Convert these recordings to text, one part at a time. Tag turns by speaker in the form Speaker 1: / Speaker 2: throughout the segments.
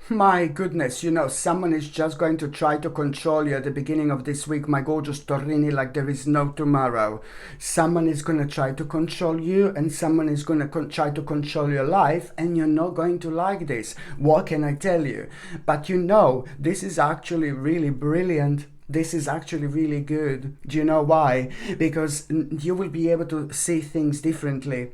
Speaker 1: My goodness, someone is just going to try to control you at the beginning of this week, my gorgeous Torini, like there is no tomorrow. Someone is going to try to control you, and someone is going to try to control your life, and you're not going to like this. What can I tell you? But this is actually really brilliant. This is actually really good. Do you know why? Because you will be able to see things differently,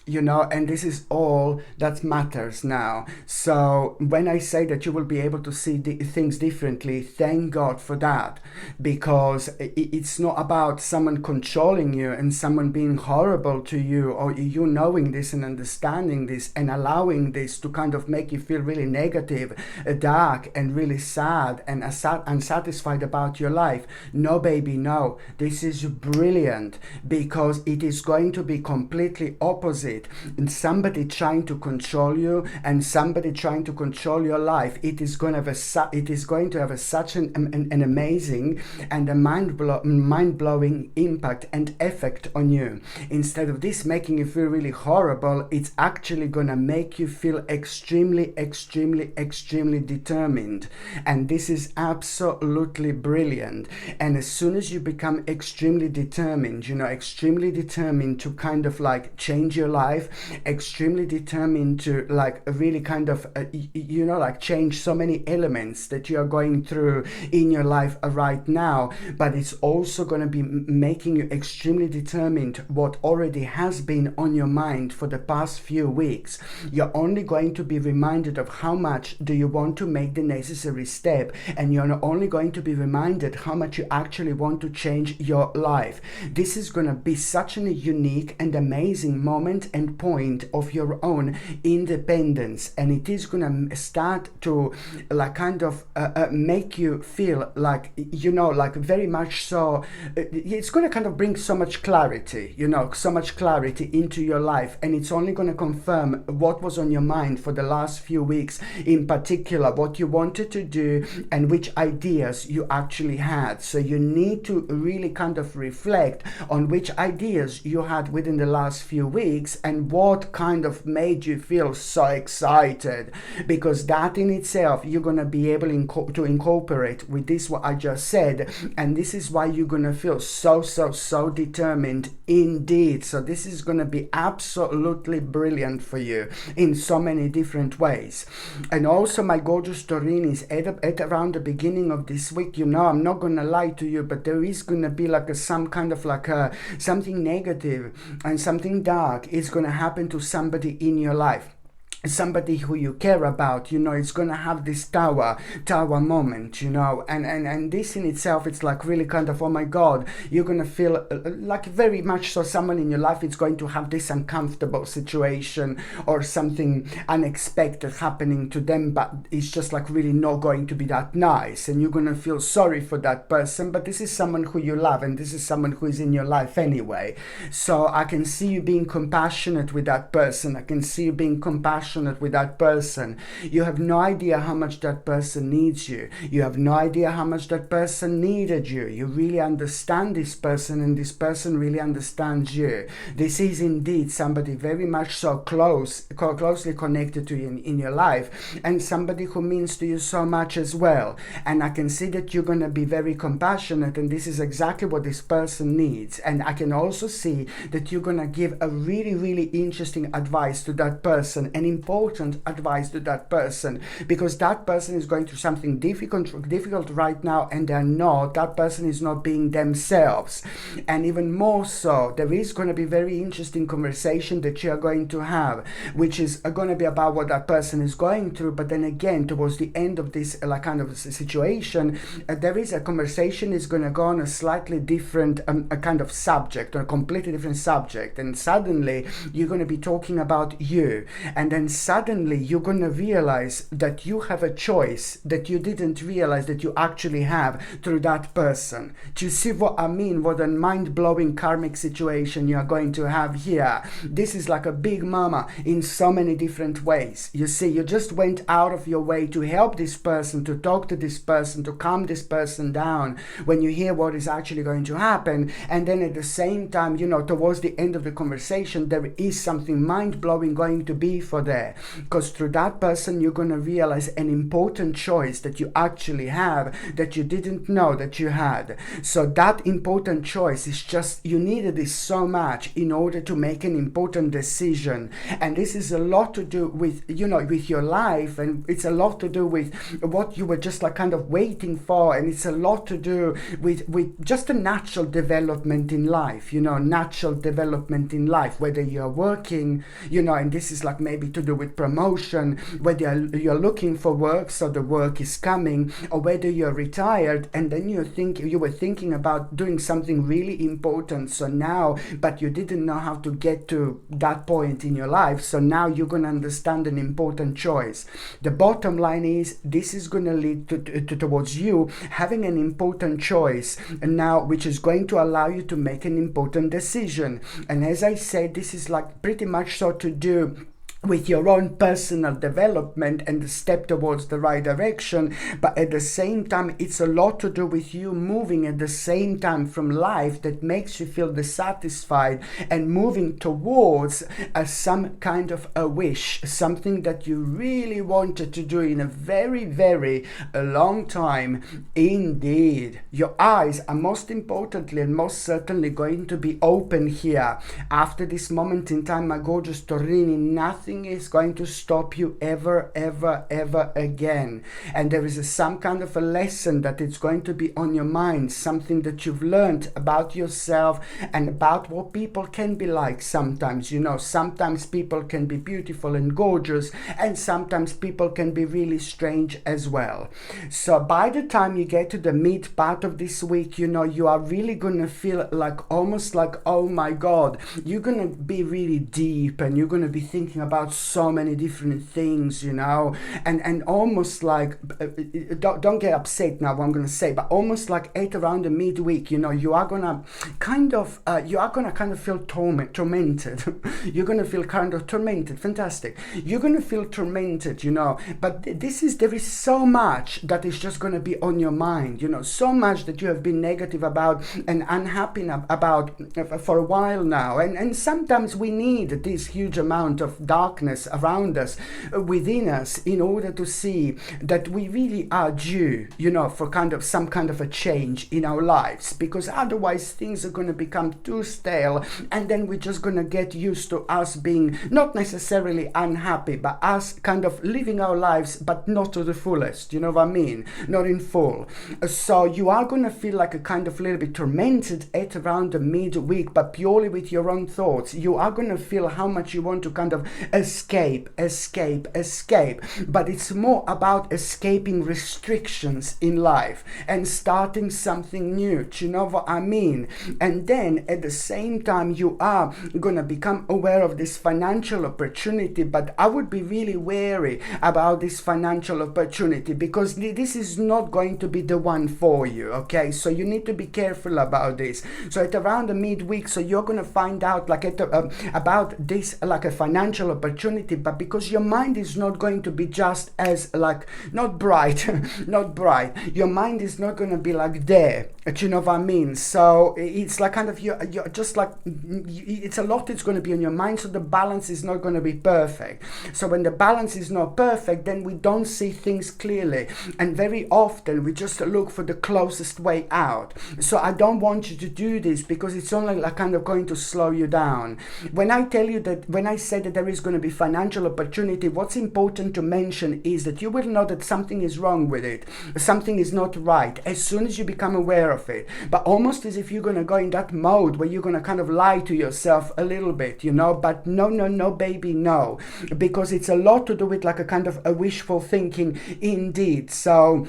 Speaker 1: and this is all that matters now. So when I say that you will be able to see things differently, thank God for that, because it's not about someone controlling you and someone being horrible to you, or you knowing this and understanding this and allowing this to kind of make you feel really negative, dark, and really sad and unsatisfied about your life. No, baby, no. This is brilliant, because it is going to be completely opposite. And somebody trying to control you and somebody trying to control your life, it is going to have such an amazing and a mind-blowing impact and effect on you. Instead of this making you feel really horrible, it's actually going to make you feel extremely, extremely, extremely determined. And this is absolutely brilliant. And as soon as you become extremely determined, extremely determined to kind of like change your life, extremely determined to like really kind of like change so many elements that you are going through in your life right now, but it's also going to be making you extremely determined what already has been on your mind for the past few weeks. You're only going to be reminded of how much do you want to make the necessary step, and you're not only going to be reminded how much you actually want to change your life. This is going to be such a unique and amazing moment and point of your own independence, and it is gonna start to like kind of make you feel like like very much so. It's gonna kind of bring so much clarity, so much clarity into your life, and it's only gonna confirm what was on your mind for the last few weeks, in particular what you wanted to do and which ideas you actually had. So you need to really kind of reflect on which ideas you had within the last few weeks and what kind of made you feel so excited, because that in itself you're going to be able to incorporate with this what I just said, and this is why you're going to feel so determined indeed. So this is going to be absolutely brilliant for you in so many different ways. And also, my gorgeous Taurinis, at around the beginning of this week, I'm not going to lie to you, but there is going to be like some kind of like something negative and something dark is going to happen to somebody in your life, somebody who you care about. It's gonna have this tower moment, and this in itself, it's like really kind of, oh my God, you're gonna feel like very much so someone in your life is going to have this uncomfortable situation or something unexpected happening to them, but it's just like really not going to be that nice, and you're gonna feel sorry for that person. But this is someone who you love, and this is someone who is in your life anyway. So I can see you being compassionate with that person. I can see you being compassionate with that person. You have no idea how much that person needs you. You have no idea how much that person needed you. You really understand this person, and this person really understands you. This is indeed somebody very much so closely connected to you in your life, and somebody who means to you so much as well. And I can see that you're going to be very compassionate, and this is exactly what this person needs. And I can also see that you're going to give a really, really interesting advice to that person, and important advice to that person, because that person is going through something difficult right now, and that person is not being themselves. And even more so, there is going to be very interesting conversation that you are going to have, which is going to be about what that person is going through. But then again, towards the end of this like kind of situation, there is a conversation is going to go on a slightly different a kind of subject, or a completely different subject, and suddenly you're going to be talking about you, and then suddenly you're going to realize that you have a choice that you didn't realize that you actually have through that person. Do you see what I mean? What a mind-blowing karmic situation you are going to have here. This is like a big mama in so many different ways. You see, you just went out of your way to help this person, to talk to this person, to calm this person down when you hear what is actually going to happen. And then at the same time, towards the end of the conversation, there is something mind-blowing going to be for them. there, because through that person you're going to realize an important choice that you actually have that you didn't know that you had. So that important choice is just, you needed this so much in order to make an important decision. And this is a lot to do with, you know, with your life, and it's a lot to do with what you were just like kind of waiting for, and it's a lot to do with just a natural development in life, you know, natural development in life, whether you're working, you know, and this is like maybe to do with promotion, whether you're looking for work, so the work is coming, or whether you're retired and then you were thinking about doing something really important, so now, but you didn't know how to get to that point in your life, so now you're going to understand an important choice. The bottom line is, this is going to lead towards you having an important choice, and now, which is going to allow you to make an important decision. And as I said, this is like pretty much so to do with your own personal development and the step towards the right direction, but at the same time it's a lot to do with you moving at the same time from life that makes you feel dissatisfied and moving towards some kind of a wish, something that you really wanted to do in a very, very long time. Indeed, your eyes are most importantly and most certainly going to be open here. After this moment in time, my gorgeous Torini, nothing is going to stop you ever again. And there is some kind of a lesson that it's going to be on your mind, something that you've learned about yourself and about what people can be like sometimes. You know, sometimes people can be beautiful and gorgeous, and sometimes people can be really strange as well. So by the time you get to the mid part of this week, you know, you are really going to feel like almost like, oh my God, you're going to be really deep, and you're going to be thinking about so many different things, you know, and almost like don't get upset now what I'm going to say, but almost like at around the midweek, you know, you are going to kind of feel tormented. You're going to feel kind of tormented. Fantastic. You're going to feel tormented, you know, but there is so much that is just going to be on your mind, you know, so much that you have been negative about and unhappy about for a while now, and sometimes we need this huge amount of darkness around us, within us, in order to see that we really are due, you know, for some kind of a change in our lives, because otherwise things are going to become too stale, and then we're just going to get used to us being not necessarily unhappy, but us kind of living our lives, but not to the fullest, you know what I mean, not in full. So you are going to feel like a kind of little bit tormented at around the midweek, but purely with your own thoughts. You are going to feel how much you want to kind of escape, but it's more about escaping restrictions in life and starting something new. Do you know what I mean? And then at the same time, you are going to become aware of this financial opportunity, but I would be really wary about this financial opportunity, because this is not going to be the one for you, okay? So you need to be careful about this. So at around the midweek, so you're going to find out like about this, like a financial opportunity, but because your mind is not going to be just as like not bright your mind is not going to be like there. Do you know what I mean? So it's like kind of you're just like, it's a lot that's going to be on your mind, so the balance is not going to be perfect. So when the balance is not perfect, then we don't see things clearly, and very often we just look for the closest way out. So I don't want you to do this, because it's only like kind of going to slow you down. When I say that there is going to be financial opportunity, what's important to mention is that you will know that something is wrong with it, something is not right, as soon as you become aware of it. But almost as if you're going to go in that mode where you're going to kind of lie to yourself a little bit, you know, but no baby, no, because it's a lot to do with like a kind of a wishful thinking indeed. So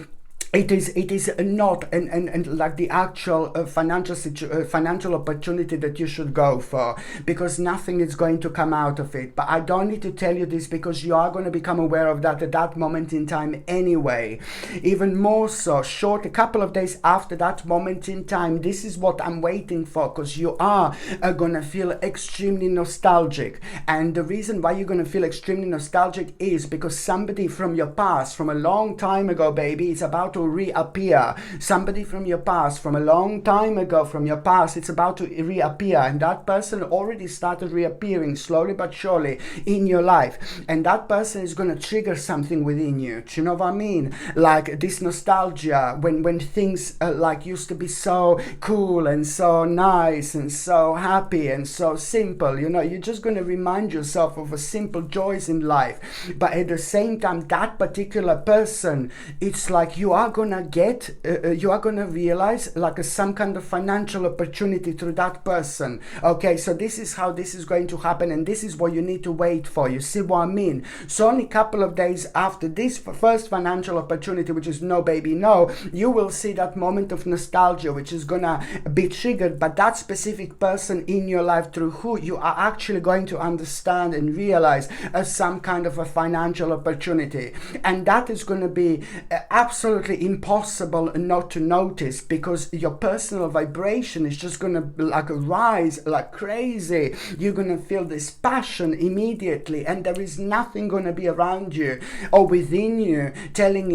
Speaker 1: it is not and like the actual financial opportunity that you should go for, because nothing is going to come out of it. But I don't need to tell you this, because you are going to become aware of that at that moment in time anyway. Even more so, a couple of days after that moment in time, this is what I'm waiting for, because you are going to feel extremely nostalgic. And the reason why you're going to feel extremely nostalgic is because somebody from your past, from a long time ago, baby, is about to to reappear. Somebody from your past, from a long time ago, from your past, it's about to reappear, and that person already started reappearing slowly but surely in your life, and that person is going to trigger something within you. Do you know what I mean? Like this nostalgia, when things like used to be so cool and so nice and so happy and so simple, you know, you're just going to remind yourself of a simple joys in life. But at the same time, that particular person, it's like you are going to realize like some kind of financial opportunity through that person. Okay, so this is how this is going to happen, and this is what you need to wait for. You see what I mean? So only a couple of days after this first financial opportunity, which is no baby no, you will see that moment of nostalgia, which is gonna be triggered by that specific person in your life, through who you are actually going to understand and realize as some kind of a financial opportunity. And that is going to be absolutely impossible not to notice, because your personal vibration is just going to like rise like crazy. You're going to feel this passion immediately, and there is nothing going to be around you or within you telling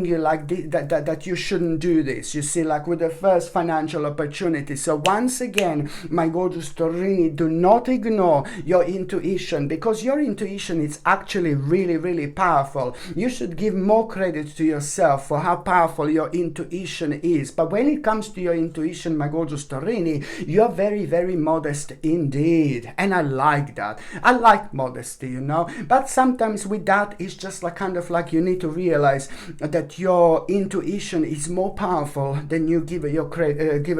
Speaker 1: you like that you shouldn't do this. You see, like with the first financial opportunity. So once again, my gorgeous Taurini, do not ignore your intuition, because your intuition is actually really, really powerful. You should give more credit to yourself for how powerful your intuition is. But when it comes to your intuition, my gorgeous Taurini, you're very, very modest indeed. And I like that. I like modesty, you know. But sometimes with that, it's just like kind of like you need to realize that your intuition is more powerful than you give a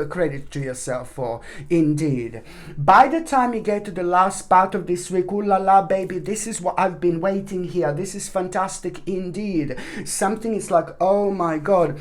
Speaker 1: credit to yourself for. Indeed. By the time you get to the last part of this week, ooh la la baby, this is what I've been waiting here. This is fantastic indeed. Something is like, oh my God.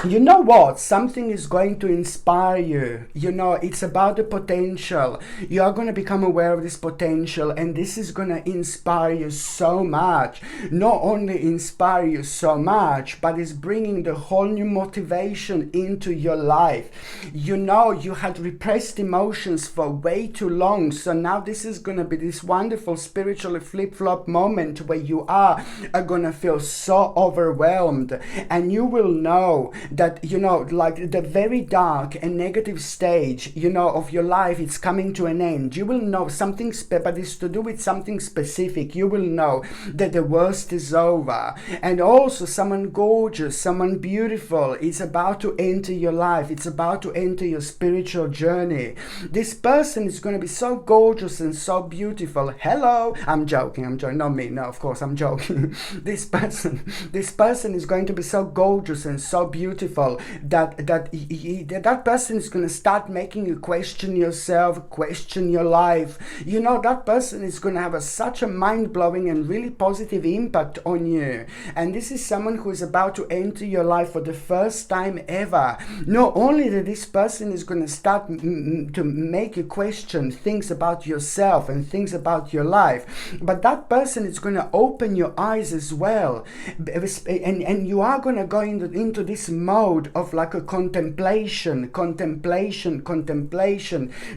Speaker 1: You know what? Something is going to inspire you. You know, it's about the potential. You are going to become aware of this potential, and this is going to inspire you so much. Not only inspire you so much, but it's bringing the whole new motivation into your life. You know, you had repressed emotions for way too long. So now this is going to be this wonderful spiritual flip-flop moment where you are going to feel so overwhelmed, and you will know that, you know, like the very dark and negative stage, you know, of your life, it's coming to an end. You will know something, but it's to do with something specific. You will know that the worst is over. And also someone gorgeous, someone beautiful is about to enter your life. It's about to enter your spiritual journey. This person is going to be so gorgeous and so beautiful. Hello. I'm joking. Not me. No, of course I'm joking. This person is going to be so gorgeous and so beautiful that person is going to start making you question yourself, question your life. You know, that person is going to have such a mind-blowing and really positive impact on you. And this is someone who is about to enter your life for the first time ever. Not only that this person is going to start to make you question things about yourself and things about your life, but that person is going to open your eyes as well. And you are going to go into this mode of like a contemplation,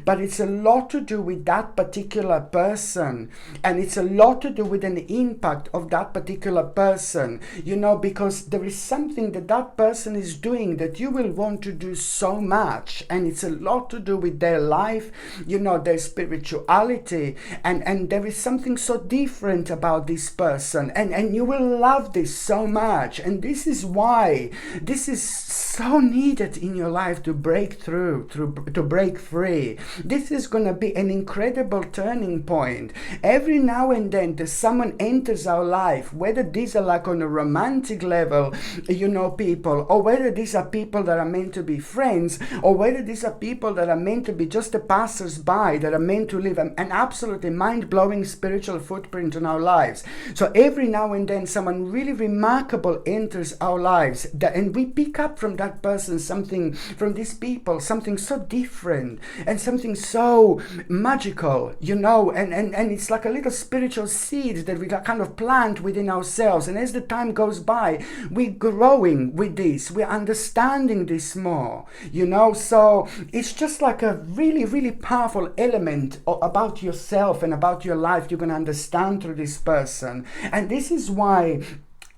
Speaker 1: but it's a lot to do with that particular person, and it's a lot to do with an impact of that particular person, you know, because there is something that person is doing that you will want to do so much, and it's a lot to do with their life, you know, their spirituality, and there is something so different about this person, and you will love this so much. And this is why this is so needed in your life to break through, to break free. This is going to be an incredible turning point. Every now and then someone enters our life, whether these are like on a romantic level, you know, people, or whether these are people that are meant to be friends, or whether these are people that are meant to be just the passers-by, that are meant to leave an absolutely mind-blowing spiritual footprint in our lives. So every now and then someone really remarkable enters our lives, and we pick up from that person something, from these people, something so different and something so magical, you know, and it's like a little spiritual seed that we kind of plant within ourselves. And as the time goes by, we're growing with this, we're understanding this more, you know. So it's just like a really, really powerful element about yourself and about your life you're going to understand through this person. And this is why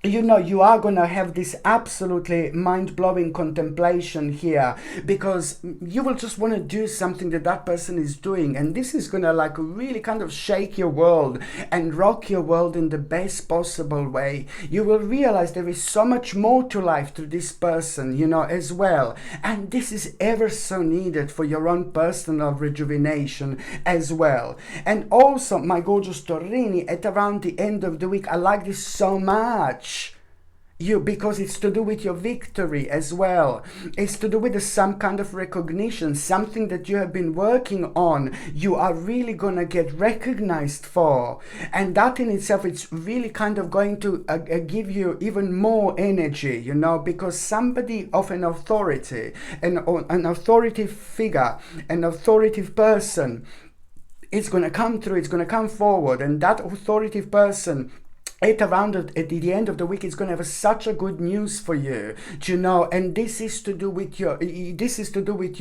Speaker 1: you know, you are going to have this absolutely mind-blowing contemplation here, because you will just want to do something that that person is doing, and this is going to like really kind of shake your world and rock your world in the best possible way. You will realize there is so much more to life to this person, you know, as well, and this is ever so needed for your own personal rejuvenation as well. And also, my gorgeous Torini, at around the end of the week, I like this so much, because it's to do with your victory as well. It's to do with some kind of recognition, something that you have been working on, you are really gonna get recognized for, and that in itself, it's really kind of going to give you even more energy, you know, because somebody of an authority, an authoritative figure, an authoritative person, it's gonna come through, it's gonna come forward, and that authoritative person at the end of the week is going to have such a good news for you, you know, and this is to do with your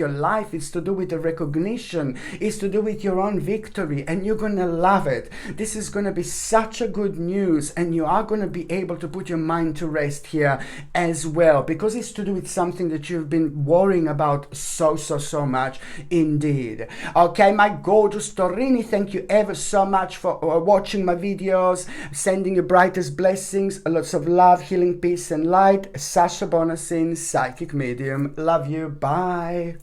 Speaker 1: life, it's to do with the recognition, it's to do with your own victory, and you're going to love it. This is going to be such a good news, and you are going to be able to put your mind to rest here as well, because it's to do with something that you've been worrying about so much indeed. Okay, my gorgeous Torini, thank you ever so much for watching my videos, sending you brightest blessings, lots of love, healing, peace and light. Sasha Bonasin, psychic medium. Love you. Bye.